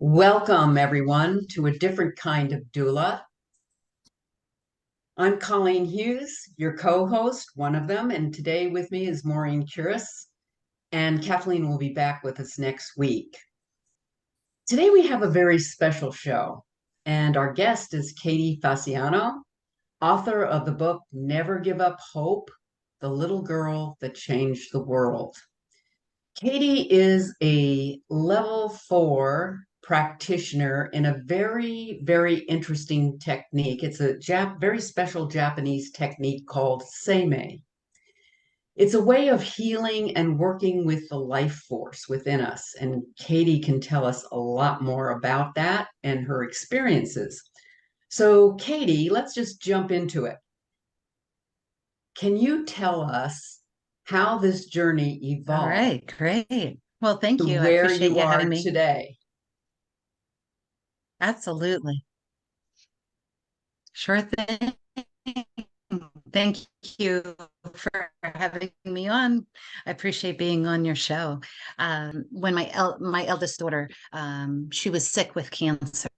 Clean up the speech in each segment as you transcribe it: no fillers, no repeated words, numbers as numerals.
Welcome, everyone, to a different kind of doula. I'm Colleen Hughes, your co host, one of them, and today with me is Maureen Curis, and Kathleen will be back with us next week. Today we have a very special show, and our guest is Kate Fasciano, author of the book Never Give Up Hope, The Little Girl That Changed the World. Katie is a level 4 practitioner in a very, very interesting technique. It's a very special Japanese technique called Seimei. It's a way of healing and working with the life force within us. And Katie can tell us a lot more about that and her experiences. So, Katie, let's just jump into it. Can you tell us how this journey All evolved right, great. Well, to thank you. I where appreciate you you having are me. today? Absolutely. Sure thing. Thank you for having me on. I appreciate being on your show. When my eldest daughter, she was sick with cancer,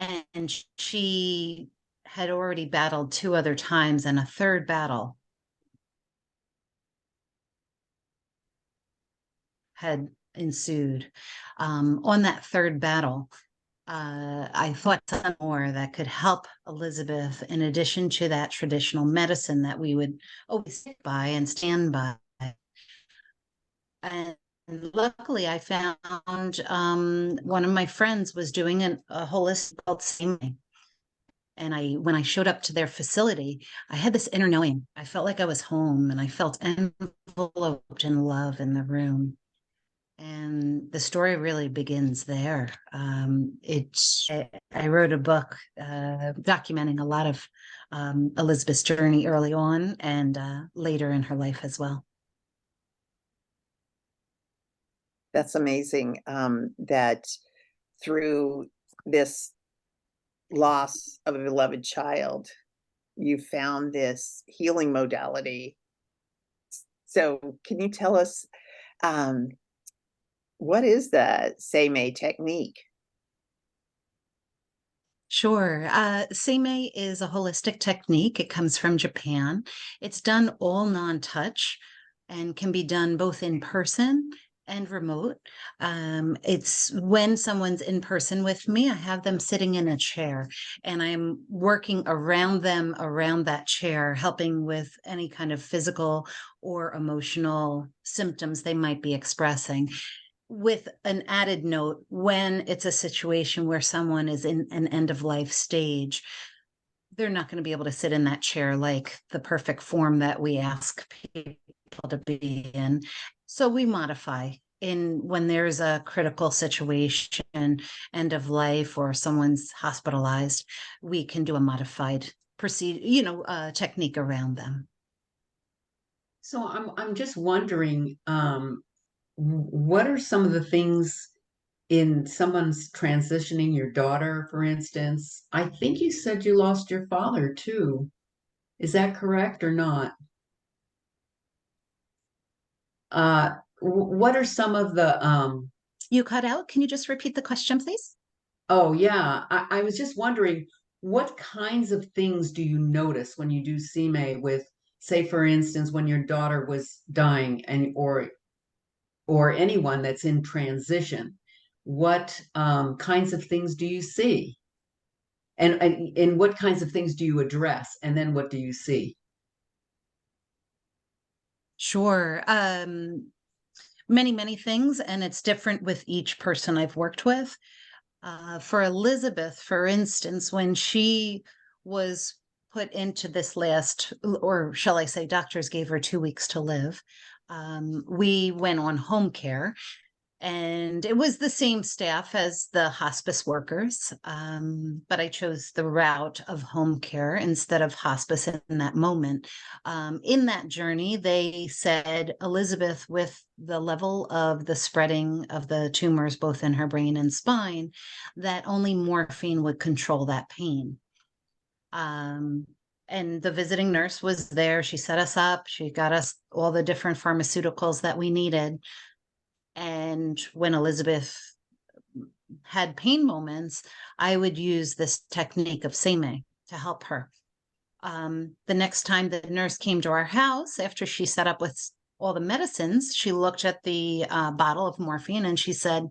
and she had already battled two other times, and a third battle had ensued. On that third battle, I thought some more that could help Elizabeth, in addition to that traditional medicine that we would always stick by and stand by. And luckily, I found one of my friends was doing a holistic called Seimei. And when I showed up to their facility, I had this inner knowing. I felt like I was home, and I felt enveloped in love in the room. And the story really begins there. I wrote a book documenting a lot of Elizabeth's journey early on and later in her life as well. That's amazing, that through this loss of a beloved child, you found this healing modality. So can you tell us, um, what is the Seimei technique? Sure. Seimei is a holistic technique. It comes from Japan. It's done all non-touch and can be done both in person and remote. It's when someone's in person with me, I have them sitting in a chair and I'm working around them, around that chair, helping with any kind of physical or emotional symptoms they might be expressing, with an added note when it's a situation where someone is in an end of life stage. They're not going to be able to sit in that chair like the perfect form that we ask people to be in. So we modify in when there's a critical situation, end of life, or someone's hospitalized, we can do a modified technique around them. So I'm just wondering, what are some of the things in someone's transitioning, your daughter, for instance? I think you said you lost your father too. Is that correct or not? What are some of the You cut out. Can you just repeat the question, please? oh yeah, I was just wondering what kinds of things do you notice when you do CMA with, say, for instance, when your daughter was dying and or anyone that's in transition, what kinds of things do you see? And what kinds of things do you address? And then what do you see? Sure. Many things, and it's different with each person I've worked with. For Elizabeth, for instance, when she was put into this last, or shall I say, doctors gave her 2 weeks to live, we went on home care. And it was the same staff as the hospice workers, but I chose the route of home care instead of hospice in that moment. In that journey, they said, Elizabeth, with the level of the spreading of the tumors, both in her brain and spine, that only morphine would control that pain. Um, and the visiting nurse was there. She set us up. She got us all the different pharmaceuticals that we needed. And when Elizabeth had pain moments, I would use this technique of Seimei to help her. The next time the nurse came to our house after she set up with all the medicines, she looked at the bottle of morphine and she said,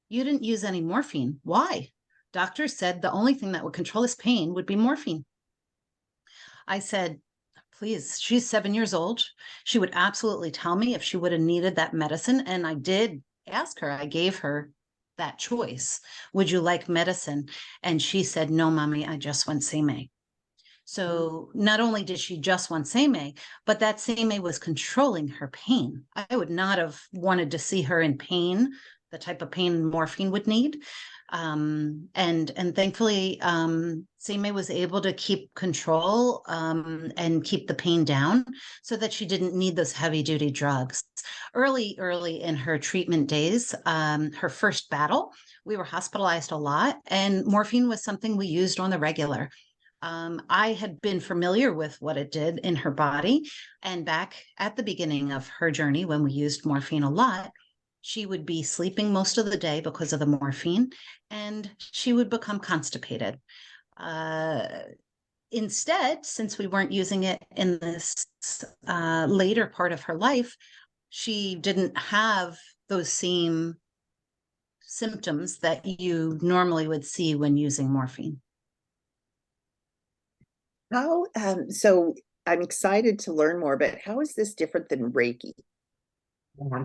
"You didn't use any morphine. Why?" Doctor said the only thing that would control his pain would be morphine. I said, "Please, she's 7 years old. She would absolutely tell me if she would have needed that medicine." And I did ask her, I gave her that choice. "Would you like medicine?" And she said, "No, mommy, I just want Seimei." So not only did she just want Seimei, but that Seimei was controlling her pain. I would not have wanted to see her in pain, the type of pain morphine would need. And thankfully, Seimei was able to keep control and keep the pain down so that she didn't need those heavy duty drugs. Early in her treatment days, her first battle, we were hospitalized a lot, and morphine was something we used on the regular. I had been familiar with what it did in her body. And back at the beginning of her journey, when we used morphine a lot, she would be sleeping most of the day because of the morphine, and she would become constipated. Uh, Instead, since we weren't using it in this later part of her life, she didn't have those same symptoms that you normally would see when using morphine. How, so I'm excited to learn more, but how is this different than Reiki?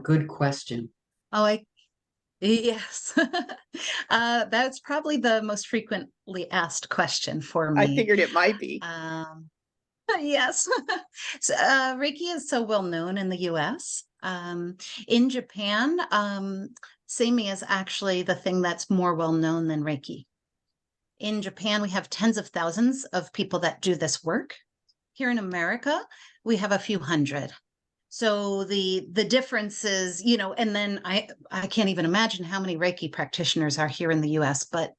Good question. Oh, yes. That's probably the most frequently asked question for I me. figured it might be. Yes. So, Reiki is so well known in the US. In Japan, Seimi is actually the thing that's more well known than Reiki. In Japan, we have tens of thousands of people that do this work. Here in America, we have a few hundred. So the difference is, and then I can't even imagine how many Reiki practitioners are here in the US, but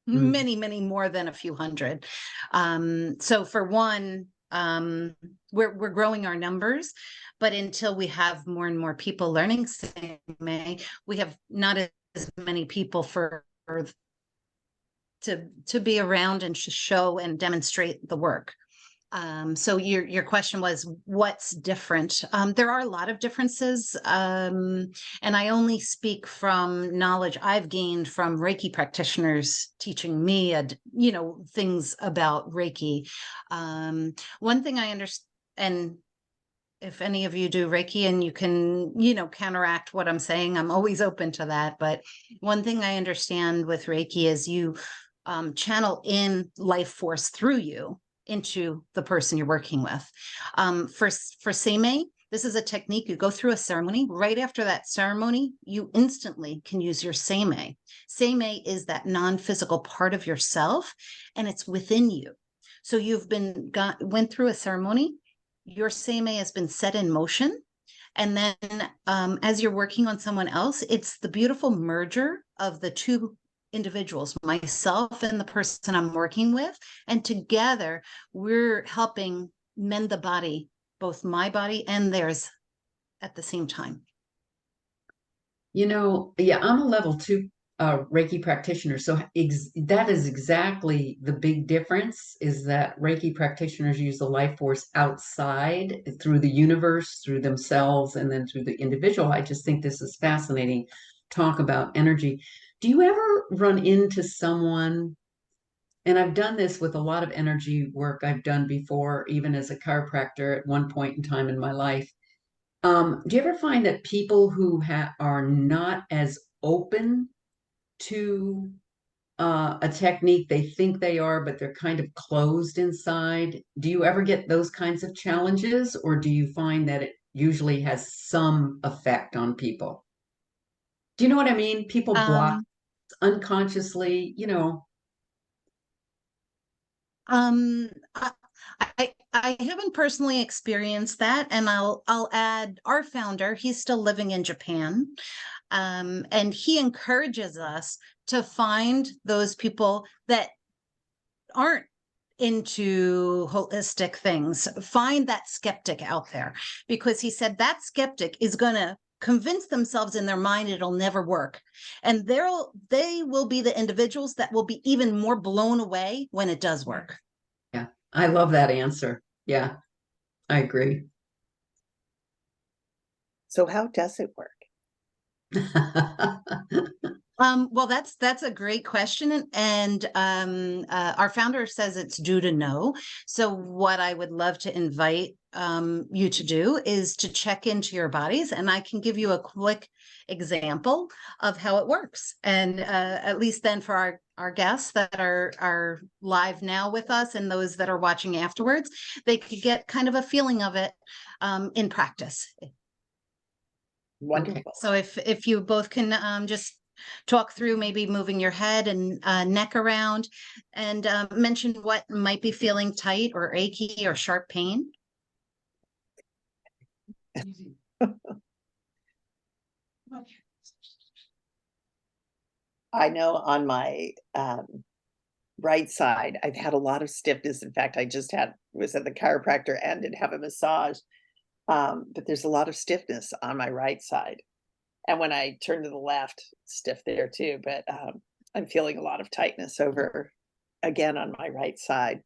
many, many more than a few hundred. So for one, we're growing our numbers, but until we have more and more people learning Seimei, we have not as many people to be around and to show and demonstrate the work. So your question was, what's different? There are a lot of differences, and I only speak from knowledge I've gained from Reiki practitioners teaching me, things about Reiki. One thing I understand, and if any of you do Reiki and you can, counteract what I'm saying, I'm always open to that. But one thing I understand with Reiki is you channel in life force through you into the person you're working with. For Seimei, this is a technique. You go through a ceremony. Right after that ceremony, you instantly can use your Seimei. Seimei is that non-physical part of yourself, and it's within you. So you've went through a ceremony. Your Seimei has been set in motion. And then as you're working on someone else, it's the beautiful merger of the two individuals, myself and the person I'm working with. And together we're helping mend the body, both my body and theirs at the same time. Yeah, I'm a level 2 Reiki practitioner. So that is exactly the big difference, is that Reiki practitioners use the life force outside through the universe, through themselves, and then through the individual. I just think this is fascinating. Talk about energy. Do you ever run into someone, and I've done this with a lot of energy work I've done before, even as a chiropractor at one point in time in my life. Do you ever find that people who are not as open to a technique, they think they are, but they're kind of closed inside? Do you ever get those kinds of challenges, or do you find that it usually has some effect on people? Do you know what I mean? People block Um, unconsciously. um, I, I haven't personally experienced that, and I'll add our founder. He's still living in Japan, and he encourages us to find those people that aren't into holistic things. Find that skeptic out there, because he said that skeptic is going to convince themselves in their mind it'll never work. And they will be the individuals that will be even more blown away when it does work. Yeah, I love that answer. Yeah, I agree. So how does it work? Well, that's a great question, and our founder says it's due to know. So, what I would love to invite you to do is to check into your bodies, and I can give you a quick example of how it works. And at least then, for our guests that are live now with us, and those that are watching afterwards, they could get kind of a feeling of it in practice. Wonderful. So, if you both can just talk through maybe moving your head and neck around and mention what might be feeling tight or achy or sharp pain. I know on my right side, I've had a lot of stiffness. In fact, was at the chiropractor and did have a massage. But there's a lot of stiffness on my right side. And when I turn to the left, stiff there too. But I'm feeling a lot of tightness over again on my right side.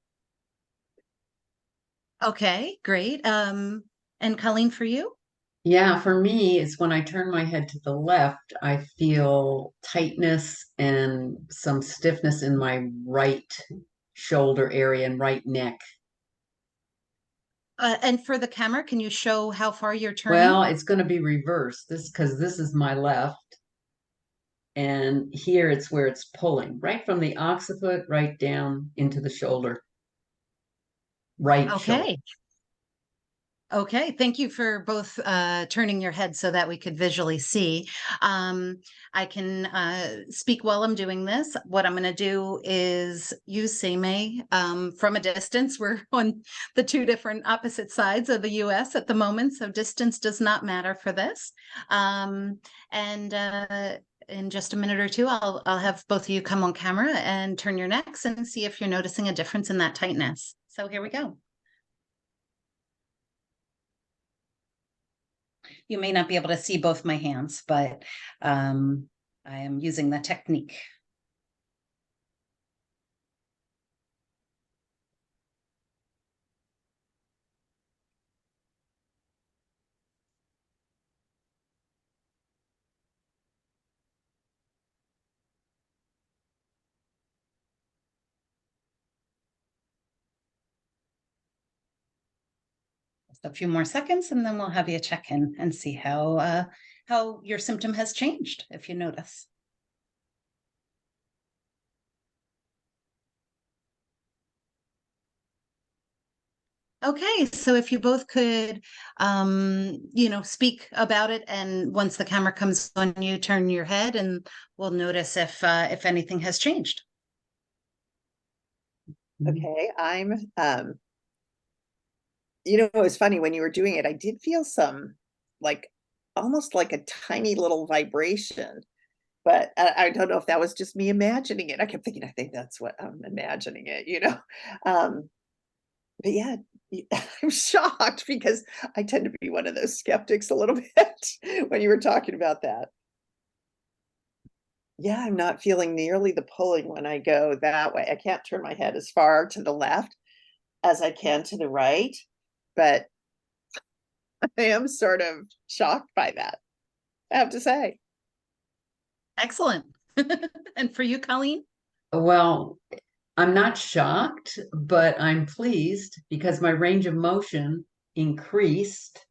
Okay, great. And Colleen, for you? Yeah, for me, it's when I turn my head to the left, I feel tightness and some stiffness in my right shoulder area and right neck. And for the camera, can you show how far you're turning? Well, it's going to be reversed because this is my left. And here it's where it's pulling right from the occiput right down into the shoulder. Right shoulder. Okay. Okay, thank you for both turning your head so that we could visually see. I can speak while I'm doing this. What I'm going to do is use Seimei from a distance. We're on the two different opposite sides of the US at the moment, so distance does not matter for this. And in just a minute or two, I'll have both of you come on camera and turn your necks and see if you're noticing a difference in that tightness. So here we go. You may not be able to see both my hands, but I am using the technique. Just a few more seconds, and then we'll have you check in and see how your symptom has changed, if you notice. Okay, so if you both could, speak about it, and once the camera comes on you, turn your head, and we'll notice if anything has changed. Okay, it was funny when you were doing it, I did feel some like almost like a tiny little vibration, but I don't know if that was just me imagining it. I kept thinking, I think that's what I'm imagining it. Um, but yeah, I'm shocked because I tend to be one of those skeptics a little bit when you were talking about that. Yeah, I'm not feeling nearly the pulling when I go that way. I can't turn my head as far to the left as I can to the right, but I am sort of shocked by that, I have to say. Excellent. And for you, Colleen? Well, I'm not shocked, but I'm pleased because my range of motion increased.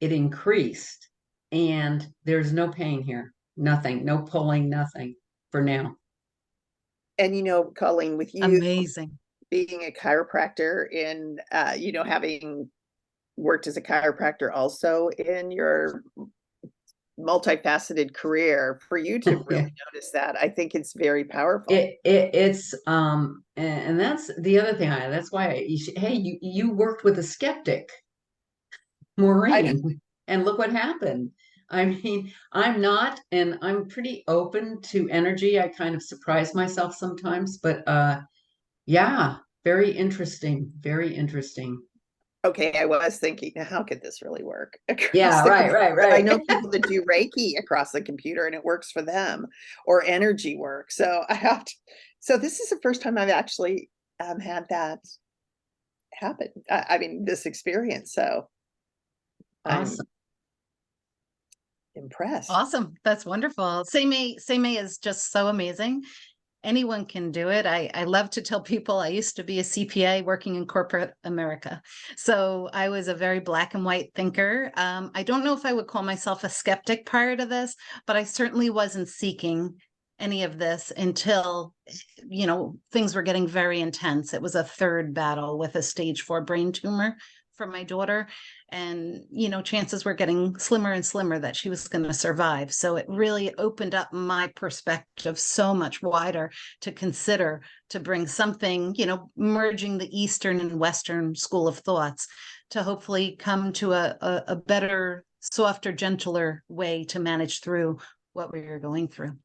It increased, and there's no pain here. Nothing, no pulling, nothing for now. And Colleen, with you Amazing. being a chiropractor having worked as a chiropractor also in your multifaceted career, for you to really notice that, I think it's very powerful. It's and that's the other thing. That's why hey, you worked with a skeptic, Maureen, and look what happened. I mean, I'm not, and I'm pretty open to energy. I kind of surprise myself sometimes, but yeah, very interesting, very interesting. Okay, I was thinking, "Now, how could this really work across Yeah, the right, computer?" right, But I right. know people that do Reiki across the computer and it works for them, or energy work. So I have to, so this is the first time I've actually had that happen. I mean, this experience. So I'm Awesome. impressed. Awesome. That's wonderful. Seimei is just so amazing. Anyone can do it. I love to tell people I used to be a CPA working in corporate America. So I was a very black and white thinker. I don't know if I would call myself a skeptic prior to this, but I certainly wasn't seeking any of this until, things were getting very intense. It was a third battle with a stage 4 brain tumor for my daughter. And, chances were getting slimmer and slimmer that she was going to survive. So it really opened up my perspective so much wider to consider, to bring something, merging the Eastern and Western school of thoughts to hopefully come to a better, softer, gentler way to manage through what we were going through.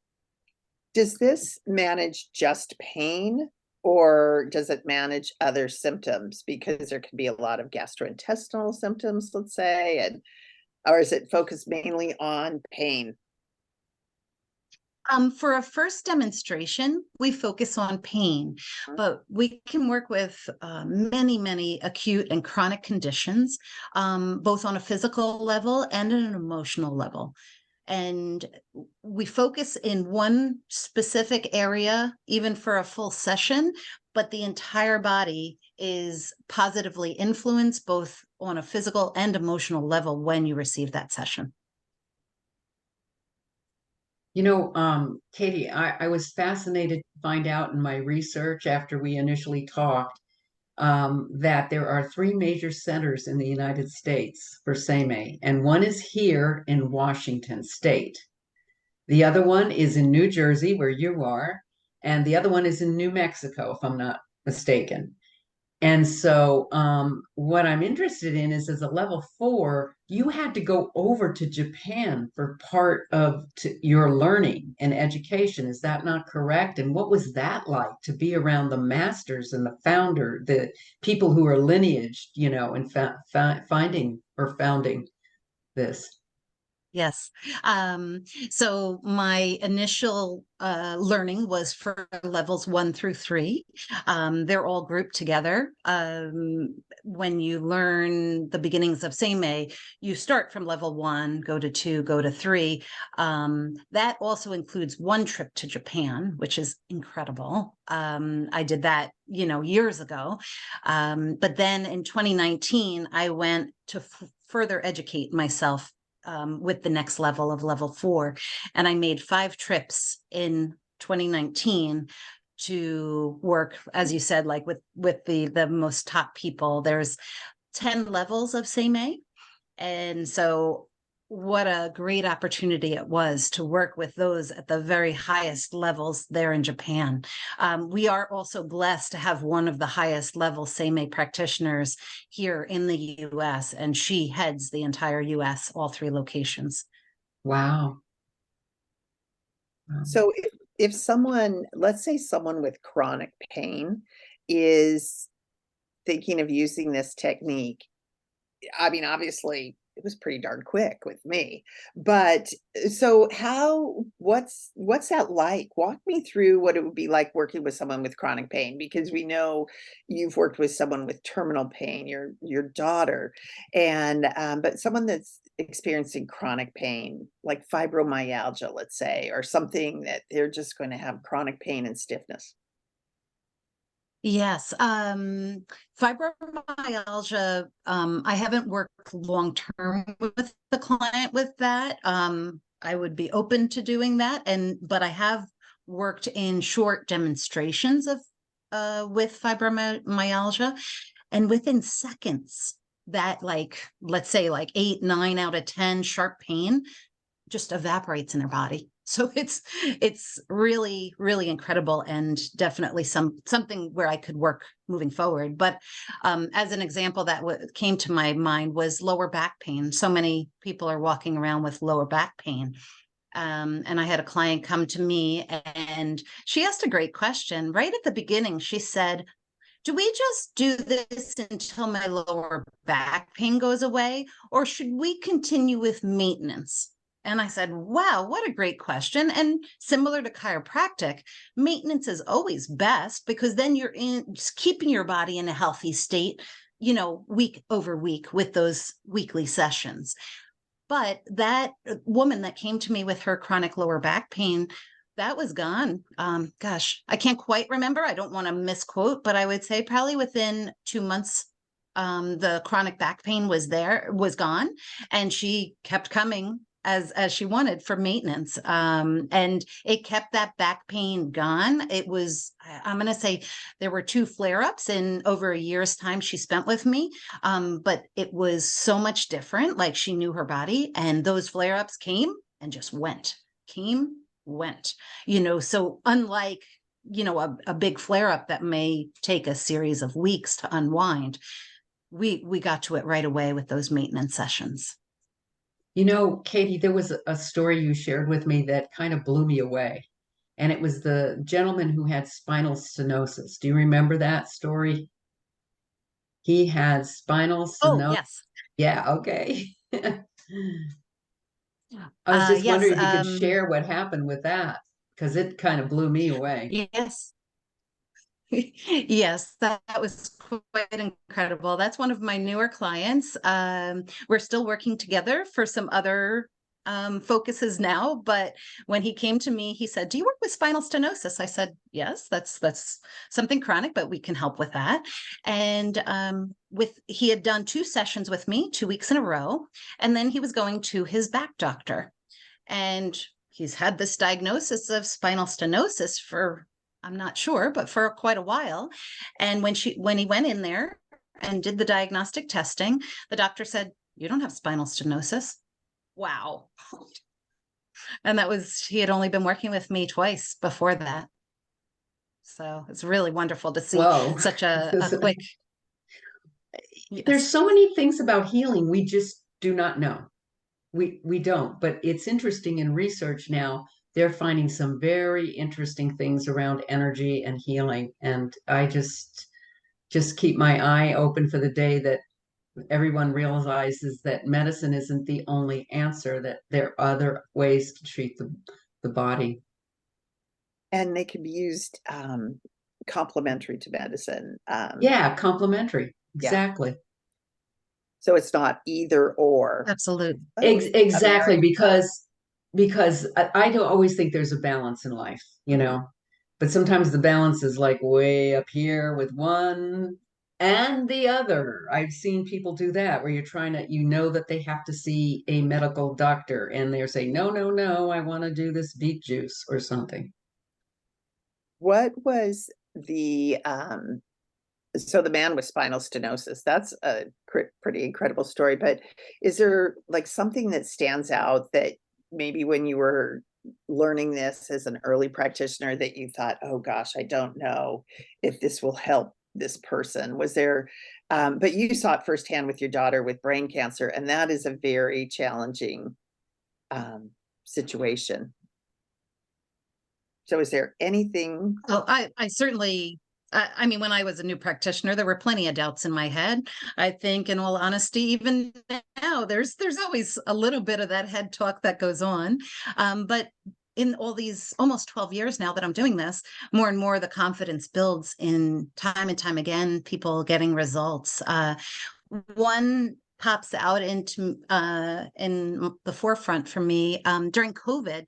Does this manage just pain, or does it manage other symptoms? Because there can be a lot of gastrointestinal symptoms, let's say, and or is it focused mainly on pain? For a first demonstration, we focus on pain, Mhm. but we can work with many, many acute and chronic conditions, both on a physical level and an emotional level. And we focus in one specific area, even for a full session, but the entire body is positively influenced both on a physical and emotional level when you receive that session. Katie, I was fascinated to find out in my research after we initially talked that there are three major centers in the United States for Seimei, and one is here in Washington State. The other one is in New Jersey, where you are, and the other one is in New Mexico, if I'm not mistaken. And so, what I'm interested in is as a level 4, you had to go over to Japan for part of your learning and education. Is that not correct? And what was that like to be around the masters and the founder, the people who are lineaged, and finding or founding this? Yes. So my initial learning was for levels 1 through 3. They're all grouped together. When you learn the beginnings of Seimei, you start from level 1, go to 2, go to 3. That also includes one trip to Japan, which is incredible. I did that, years ago. But then in 2019, I went to further educate myself with the next level of level 4. And I made 5 trips in 2019 to work, as you said, like with the most top people. There's 10 levels of Seimei. And so what a great opportunity it was to work with those at the very highest levels there in Japan. We are also blessed to have one of the highest level Seimei practitioners here in the US, and she heads the entire US, all 3 locations. Wow. Wow. So if someone, let's say someone with chronic pain is thinking of using this technique, I mean, obviously, it was pretty darn quick with me. But so what's that like? Walk me through what it would be like working with someone with chronic pain, because we know you've worked with someone with terminal pain, your daughter, and but someone that's experiencing chronic pain, like fibromyalgia, let's say, or something that they're just going to have chronic pain and stiffness. Yes. Fibromyalgia, I haven't worked long term with the client with that. I would be open to doing that. But I have worked in short demonstrations of with fibromyalgia, and within seconds, that, like, let's say like 8, 9 out of 10 sharp pain just evaporates in their body. So it's really, really incredible, and definitely something where I could work moving forward. But as an example, that came to my mind was lower back pain. So many people are walking around with lower back pain. And I had a client come to me, and she asked a great question right at the beginning. She said, do we just do this until my lower back pain goes away, or should we continue with maintenance? And I said, wow, what a great question. And similar to chiropractic, maintenance is always best because then you're just keeping your body in a healthy state, week over week with those weekly sessions. But that woman that came to me with her chronic lower back pain, that was gone. Gosh, I can't quite remember. I don't want to misquote, but I would say probably within 2 months, the chronic back pain was gone, and she kept coming as she wanted for maintenance. And it kept that back pain gone. I'm going to say there were 2 flare-ups in over a year's time she spent with me. But it was so much different. Like, she knew her body, and those flare-ups came and just went, so unlike, a big flare-up that may take a series of weeks to unwind, we got to it right away with those maintenance sessions. Katie, there was a story you shared with me that kind of blew me away. And it was the gentleman who had spinal stenosis. Do you remember that story? He had spinal Oh, stenosis. yes. Yeah, okay. I was just Yes. wondering if you could share what happened with that, because it kind of blew me away. Yes. Yes, that was quite incredible. That's one of my newer clients. We're still working together for some other focuses now, but when he came to me, he said, "Do you work with spinal stenosis?" I said, "Yes, that's something chronic, but we can help with that." And he had done 2 sessions with me, 2 weeks in a row, and then he was going to his back doctor, and he's had this diagnosis of spinal stenosis for, I'm not sure, but for quite a while. And when he went in there and did the diagnostic testing, the doctor said, "You don't have spinal stenosis." Wow. And he had only been working with me twice before that. So it's really wonderful to see Whoa. such a quick. There's Yes. so many things about healing we just do not know. We don't, but it's interesting in research now. They're finding some very interesting things around energy and healing. And I just keep my eye open for the day that everyone realizes that medicine isn't the only answer, that there are other ways to treat the body. And they can be used complementary to medicine. Yeah, complementary. Yeah. Exactly. So it's not either or. Absolutely. Oh, Exactly, American. because I don't always think there's a balance in life, but sometimes the balance is like way up here with one and the other. I've seen people do that where you're trying to, that they have to see a medical doctor and they're saying, no, no, no, I want to do this beet juice or something. What was the so the man with spinal stenosis, that's a pretty incredible story, but is there like something that stands out that maybe when you were learning this as an early practitioner that you thought, oh gosh, I don't know if this will help this person? Was there, but you saw it firsthand with your daughter with brain cancer, and that is a very challenging situation. So is there anything? Oh, I certainly, I mean, when I was a new practitioner, there were plenty of doubts in my head. I think, in all honesty, even now, there's always a little bit of that head talk that goes on. But in all these almost 12 years now that I'm doing this, more and more the confidence builds in time and time again, people getting results. One pops out into in the forefront for me during COVID.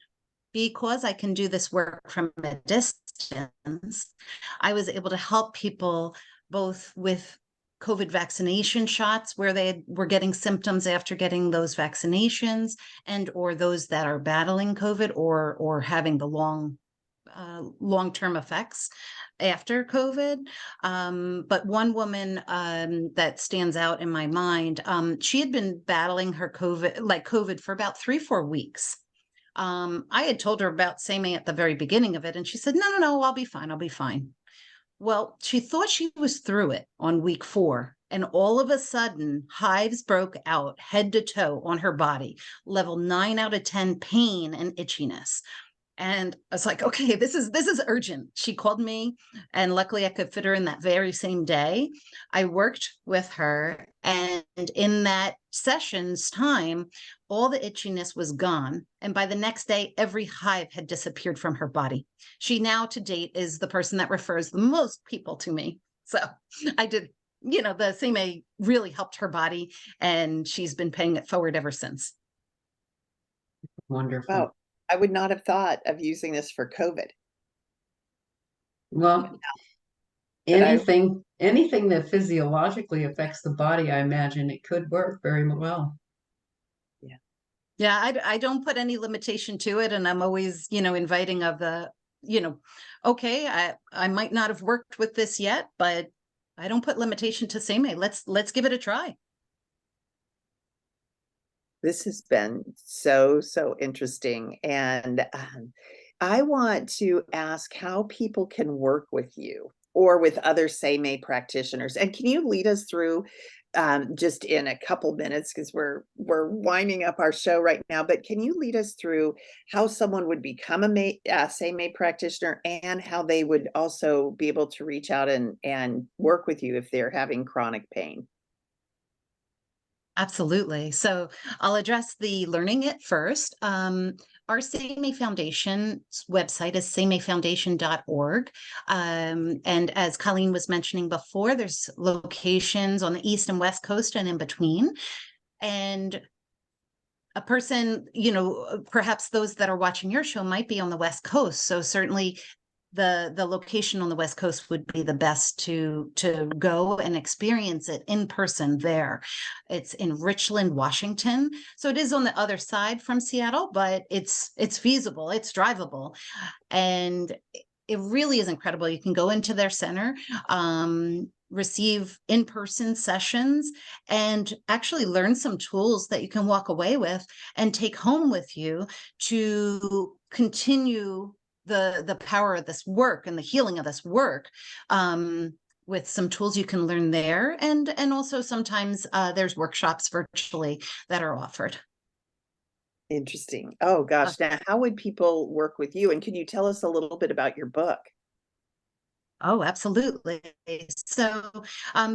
Because I can do this work from a distance, I was able to help people both with COVID vaccination shots where they were getting symptoms after getting those vaccinations, and or those that are battling COVID or having the long-term effects after COVID. But one woman that stands out in my mind, she had been battling her COVID for about 3-4 weeks. I had told her about Seimei at the very beginning of it, and she said, "No, no, no, I'll be fine. I'll be fine." Well, she thought she was through it on week 4, and all of a sudden, hives broke out head to toe on her body, level 9 out of 10 pain and itchiness. And I was like, okay, this is urgent. She called me, and luckily I could fit her in that very same day. I worked with her, and in that session's time, all the itchiness was gone. And by the next day, every hive had disappeared from her body. She now to date is the person that refers the most people to me. So I did, the Seimei really helped her body, and she's been paying it forward ever since. Wonderful. Wow. I would not have thought of using this for COVID. Well, But I anything that physiologically affects the body, I imagine it could work very well. Yeah. Yeah, I don't put any limitation to it, and I'm always, inviting of the, okay, I might not have worked with this yet, but I don't put limitation to Seimei. Let's give it a try. This has been so, so interesting. And I want to ask how people can work with you or with other Seimei practitioners. And can you lead us through just in a couple minutes, because we're winding up our show right now, but can you lead us through how someone would become a Seimei practitioner and how they would also be able to reach out and work with you if they're having chronic pain? Absolutely. So I'll address the learning it first. Our Seimei Foundation's website is seimeifoundation.org. And as Colleen was mentioning before, there's locations on the East and West Coast and in between. And a person, perhaps those that are watching your show might be on the West Coast. So certainly the location on the West Coast would be the best to go and experience it in person there. It's in Richland, Washington. So it is on the other side from Seattle, but it's feasible, it's drivable. And it really is incredible. You can go into their center, receive in-person sessions, and actually learn some tools that you can walk away with and take home with you to continue the power of this work and the healing of this work, with some tools you can learn there. And also sometimes there's workshops virtually that are offered. Interesting. Oh Uh, gosh. Now, how would people work with you? And can you tell us a little bit about your book? Oh, absolutely. So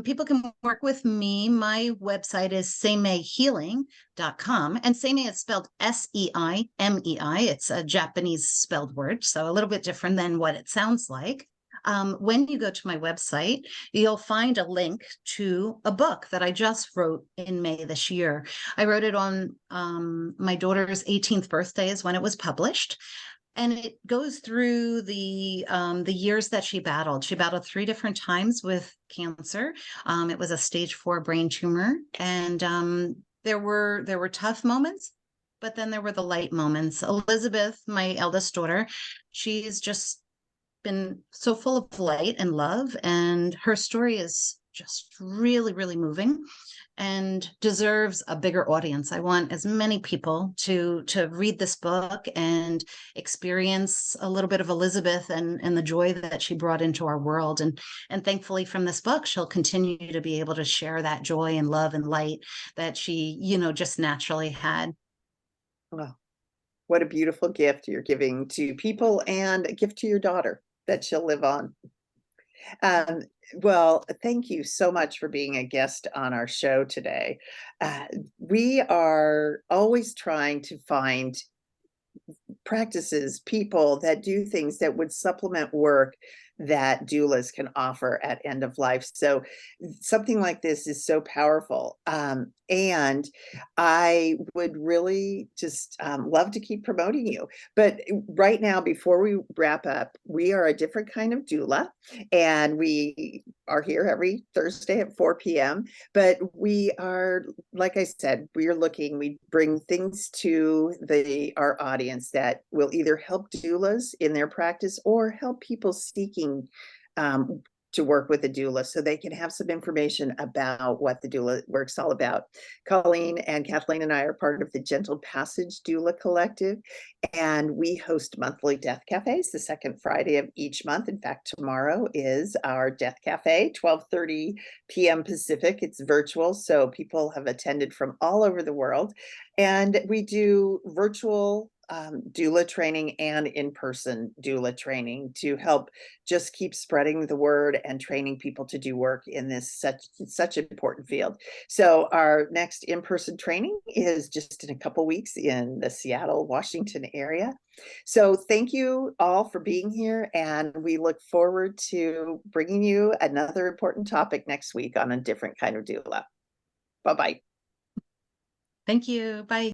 people can work with me. My website is seimeihealing.com. And Seimei is spelled Seimei. It's a Japanese spelled word, so a little bit different than what it sounds like. When you go to my website, you'll find a link to a book that I just wrote in May this year. I wrote it on my daughter's 18th birthday is when it was published. And it goes through the years that she battled. She battled 3 different times with cancer. It was a stage 4 brain tumor, and there were tough moments, but then there were the light moments. Elizabeth, my eldest daughter, she's just been so full of light and love, and her story is just really, really moving and deserves a bigger audience. I want as many people to read this book and experience a little bit of Elizabeth and the joy that she brought into our world. And thankfully from this book, she'll continue to be able to share that joy and love and light that she, just naturally had. Wow. What a beautiful gift you're giving to people and a gift to your daughter that she'll live on. Um, well, thank you so much for being a guest on our show today. We are always trying to find practices, people that do things that would supplement work that doulas can offer at end of life. So something like this is so powerful. And I would really just love to keep promoting you. But right now, before we wrap up, we are a different kind of doula, and we are here every Thursday at 4 p.m. But we are, like I said, we bring things to our audience that will either help doulas in their practice or help people seeking to work with a doula so they can have some information about what the doula work's all about. Colleen and Kathleen and I are part of the Gentle Passage Doula Collective, and we host monthly death cafes the second Friday of each month. In fact, tomorrow is our death cafe, 12:30 p.m. Pacific. It's virtual, so people have attended from all over the world. And we do virtual doula training and in-person doula training to help just keep spreading the word and training people to do work in this such an important field. So our next in-person training is just in a couple weeks in the Seattle, Washington area. So thank you all for being here, and we look forward to bringing you another important topic next week on A Different Kind of Doula. Bye-bye. Thank you. Bye.